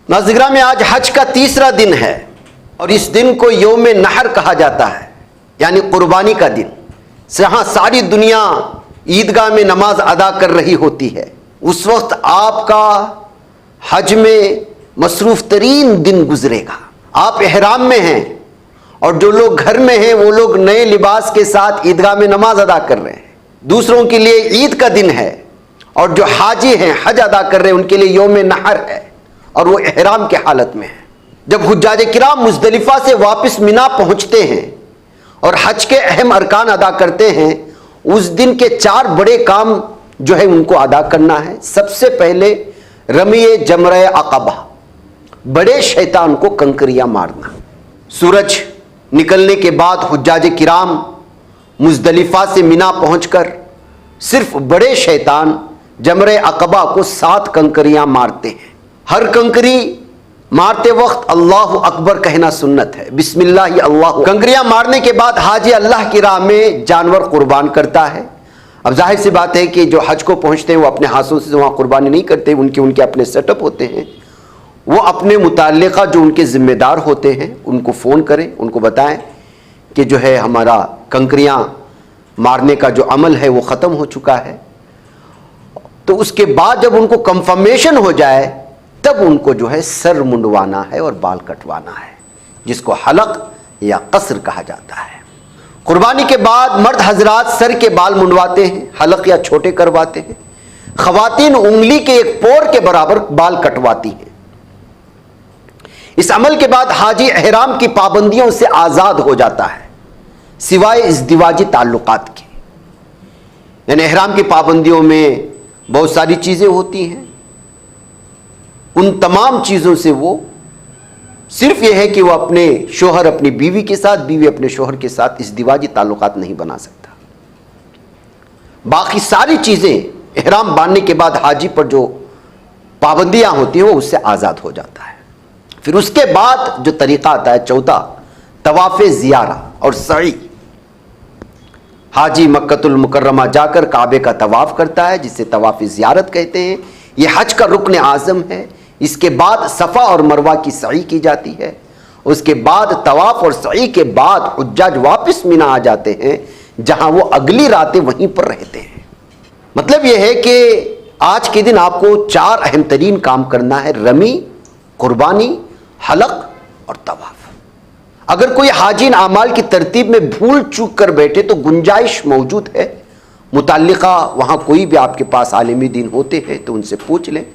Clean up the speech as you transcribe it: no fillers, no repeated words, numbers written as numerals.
नाज़िरा में आज हज का तीसरा दिन है और इस दिन को यौम नहर कहा जाता है, यानी कुर्बानी का दिन। जहाँ सारी दुनिया ईदगाह में नमाज अदा कर रही होती है, उस वक्त आपका हज में मसरूफ़ तरीन दिन गुजरेगा। आप एहराम में हैं और जो लोग घर में हैं वो लोग नए लिबास के साथ ईदगाह में नमाज अदा कर रहे हैं। दूसरों के लिए ईद का दिन है और जो हाजी हैं हज अदा कर रहे हैं उनके लिए यौम नहर है और वो एहराम के हालत में है। जब हुज्जाज किराम मुज़दलिफ़ा से वापस मिना पहुंचते हैं और हज के अहम अरकान अदा करते हैं, उस दिन के 4 बड़े काम जो है उनको अदा करना है। सबसे पहले रमीए जमरे अक़बा, बड़े शैतान को कंकरियां मारना। सूरज निकलने के बाद हुज्जाज किराम मुज़दलिफ़ा से मिना पहुंचकर सिर्फ बड़े शैतान जमरे अक़बा को 7 कंकरियां मारते हैं। हर कंकरी मारते वक्त अल्लाह अकबर कहना सुन्नत है, बिस्मिल्लाह अल्लाह। कंकरियां मारने के बाद हाजी अल्लाह की राह में जानवर कुर्बान करता है। अब जाहिर सी बात है कि जो हज को पहुंचते हैं वो अपने हाथों से वहाँ कुर्बानी नहीं करते, उनके अपने सेटअप होते हैं। वो अपने मुताल्लिक़ा जो उनके ज़िम्मेदार होते हैं उनको फ़ोन करें, उनको बताएं कि जो है हमारा कंकरियां मारने का जो अमल है वो ख़त्म हो चुका है। तो उसके बाद जब उनको कंफर्मेशन हो जाए तब उनको जो है सर मुंडवाना है और बाल कटवाना है, जिसको हलक या कसर कहा जाता है। कुर्बानी के बाद मर्द हजरात सर के बाल मुंडवाते हैं, हलक या छोटे करवाते हैं। ख़वातीन उंगली के एक पोर के बराबर बाल कटवाती हैं। इस अमल के बाद हाजी एहराम की पाबंदियों से आज़ाद हो जाता है सिवाय इज़्दिवाजी ताल्लुकात के। यानी एहराम की पाबंदियों में बहुत सारी चीज़ें होती हैं, उन तमाम चीज़ों से वो सिर्फ यह है कि वो अपने शोहर अपनी बीवी के साथ, बीवी अपने शोहर के साथ इज़्दिवाजी ताल्लुकात नहीं बना सकता। बाकी सारी चीज़ें एहराम बांधने के बाद हाजी पर जो पाबंदियाँ होती हैं वो उससे आज़ाद हो जाता है। फिर उसके बाद जो तरीक़ा आता है चौथा, तवाफ़ ज़ियारा और सई। हाजी मक्कतुल मुकर्रमा जाकर काबे का तवाफ़ करता है, जिसे तवाफ़ ज़ियारत कहते हैं। यह हज का रुकन आज़म है। इसके बाद सफ़ा और मरवा की सई की जाती है। उसके बाद तवाफ़ और सई के बाद हुज्जाज वापस मिना आ जाते हैं, जहां वो अगली रातें वहीं पर रहते हैं। मतलब यह है कि आज के दिन आपको 4 अहम तरीन काम करना है: रमी, कुर्बानी, हलक और तवाफ़। अगर कोई हाजी आमाल की तरतीब में भूल चूक कर बैठे तो गुंजाइश मौजूद है, मुताल्लिक़ा वहाँ कोई भी आपके पास आलिम दीन होते हैं तो उनसे पूछ लें।